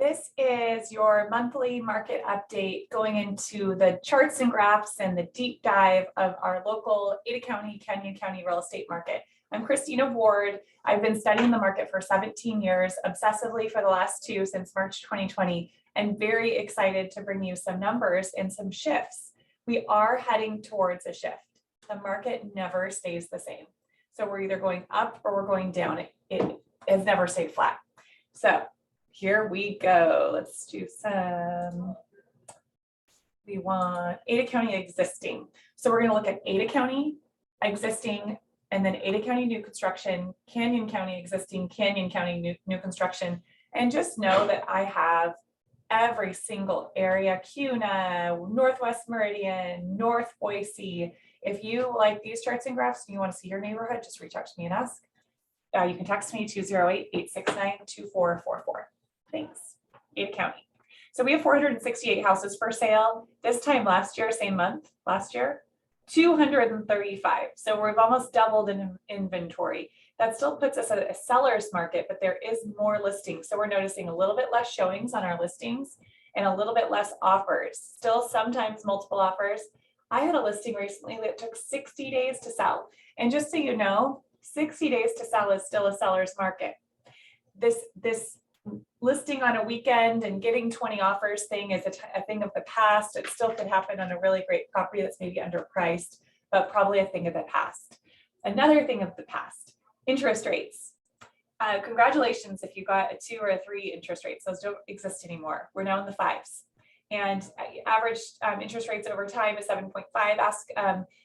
This is your monthly market update going into the charts and graphs and the deep dive of our local Ada County, Canyon County real estate market. I'm Christina Ward. I've been studying the market for 17 years, obsessively for the last 2 since March 2020, and very excited to bring you some numbers and some shifts. We are heading towards a shift. The market never stays the same. So we're either going up or we're going down. It has never stayed flat. So here we go. Let's do some, we want Ada County existing. So we're going to look at Ada County existing, and then Ada County new construction, Canyon County existing, Canyon County new construction. And just know that I have every single area, Kuna, Northwest Meridian, North Boise. If you like these charts and graphs and you want to see your neighborhood, just reach out to me and ask. You can text me 208-869-2444. Thanks. Ada County. So we have 468 houses for sale. This time last year, same month, last year, 235. So we've almost doubled in inventory. That still puts us at a seller's market, but there is more listings. So we're noticing a little bit less showings on our listings and a little bit less offers. Still sometimes multiple offers. I had a listing recently that took 60 days to sell. And just so you know, 60 days to sell is still a seller's market. This listing on a weekend and getting 20 offers thing is a thing of the past. It still could happen on a really great property that's maybe underpriced, but probably a thing of the past. Another thing of the past, interest rates. Congratulations if you got a 2 or a 3 interest rates. Those don't exist anymore. We're now in the 5s. And average interest rates over time is 7.5. Ask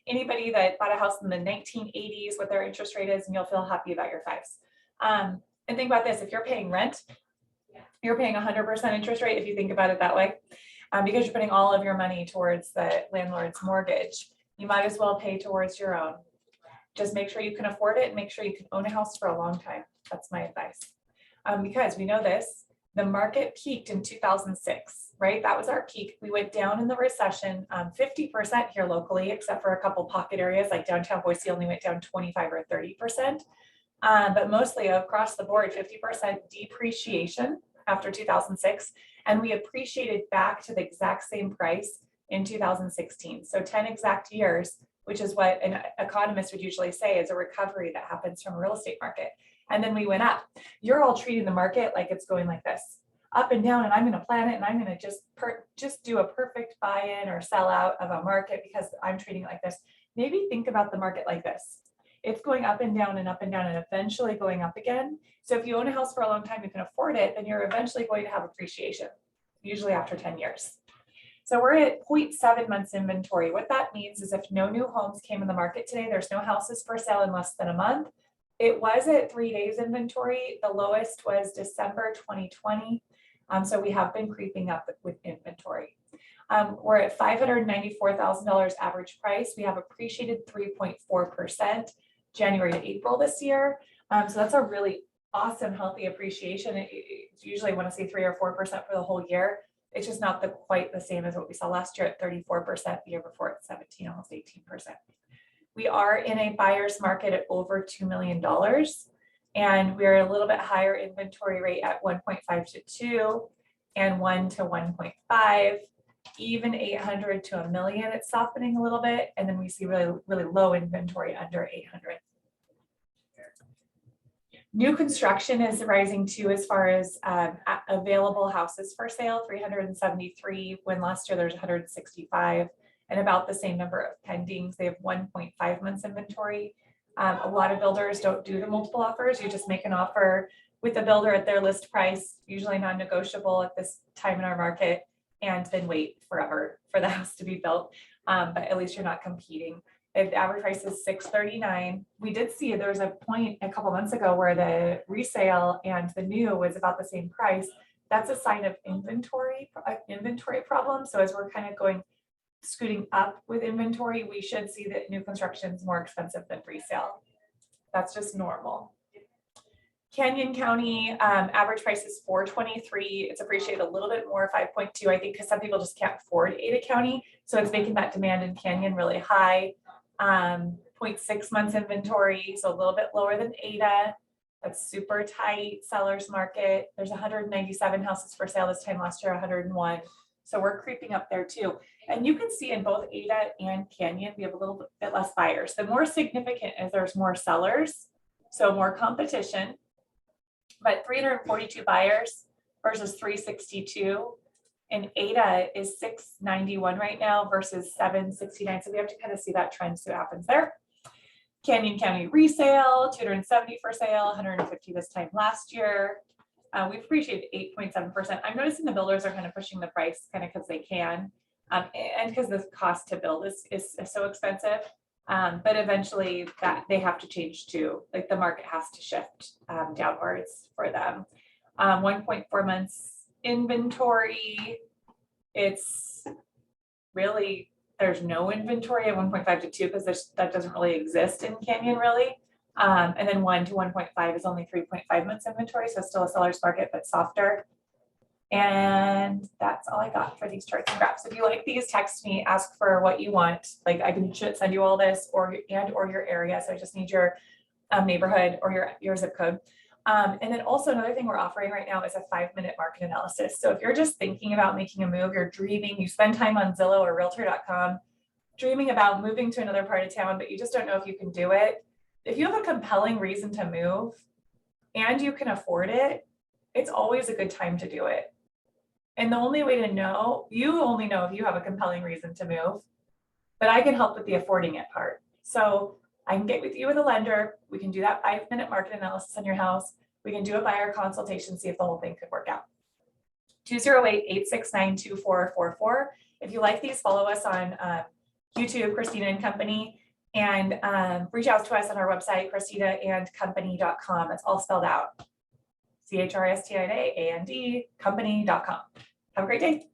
anybody that bought a house in the 1980s what their interest rate is, and you'll feel happy about your 5s. And think about this, if you're paying rent, you're paying 100% interest rate if you think about it that way, because you're putting all of your money towards the landlord's mortgage. You might as well pay towards your own. Just make sure you can afford it and make sure you can own a house for a long time. That's my advice. Because we know this, the market peaked in 2006, right? That was our peak. We went down in the recession, 50% here locally, except for a couple pocket areas like downtown Boise only went down 25 or 30%. But mostly across the board, 50% depreciation after 2006. And we appreciated back to the exact same price in 2016. So 10 exact years, which is what an economist would usually say is a recovery that happens from a real estate market. And then we went up. You're all treating the market like it's going like this, up and down, and I'm going to plan it, and I'm going to just do a perfect buy-in or sell out of a market because I'm treating it like this. Maybe think about the market like this. It's going up and down and up and down and eventually going up again. So if you own a house for a long time, you can afford it, then you're eventually going to have appreciation, usually after 10 years. So we're at 0.7 months inventory. What that means is if no new homes came in the market today, there's no houses for sale in less than a month. It was at 3 days inventory. The lowest was December 2020. So we have been creeping up with inventory. We're at $594,000 average price. We have appreciated 3.4% January to April this year. So that's a really awesome, healthy appreciation. It's usually want to see 3 or 4% for the whole year. It's just not quite the same as what we saw last year at 34%, the year before at 17, almost 18%. We are in a buyer's market at over $2 million. And we're a little bit higher inventory rate at 1.5 to 2 and 1 to 1.5. Even 800 to $1 million, it's softening a little bit. And then we see really, really low inventory under 800. New construction is rising too, as far as available houses for sale, 373, when last year there's 165, and about the same number of pendings. They have 1.5 months inventory. A lot of builders don't do the multiple offers. You just make an offer with the builder at their list price, usually non-negotiable at this time in our market, and then wait forever for the house to be built. But at least you're not competing. The average price is $639. We did see there was a point a couple months ago where the resale and the new was about the same price. That's a sign of inventory problem. So as we're kind of scooting up with inventory, we should see that new construction is more expensive than resale. That's just normal. Canyon County average price is $423. It's appreciated a little bit more, 5.2, I think, because some people just can't afford Ada County. So it's making that demand in Canyon really high. 0.6 months inventory, so a little bit lower than Ada. That's super tight seller's market. There's 197 houses for sale this time last year, 101. So we're creeping up there too. And you can see in both Ada and Canyon, we have a little bit less buyers. The more significant is there's more sellers, so more competition, but 342 buyers versus 362. And Ada is 691 right now versus 769. So we have to kind of see that trend, see what happens there. Canyon County resale, 270 for sale, 150 this time last year. We've appreciated 8.7%. I'm noticing the builders are kind of pushing the price kind of because they can, and because the cost to build is so expensive. But eventually that they have to change too. Like the market has to shift downwards for them. 1.4 months inventory. It's really, there's no inventory at 1.5 to 2 because that doesn't really exist in Canyon really. And then 1 to 1.5 is only 3.5 months inventory, so still a seller's market, but softer. And that's all I got for these charts and graphs. If you like these, text me, ask for what you want. Like I can send you all this or your area. So I just need your neighborhood or your zip code. And then also another thing we're offering right now is a 5-minute market analysis. So if you're just thinking about making a move, you're dreaming, you spend time on Zillow or realtor.com, dreaming about moving to another part of town, but you just don't know if you can do it. If you have a compelling reason to move and you can afford it, it's always a good time to do it. And the only way to know, you only know if you have a compelling reason to move, but I can help with the affording it part. So I can get with you with a lender. We can do that 5-minute market analysis on your house. We can do a buyer consultation, see if the whole thing could work out. 208-869-2444. If you like these, follow us on YouTube, Christina and Company, and reach out to us on our website, christinaandcompany.com. It's all spelled out. CHRSTINA, AND, company.com. Have a great day.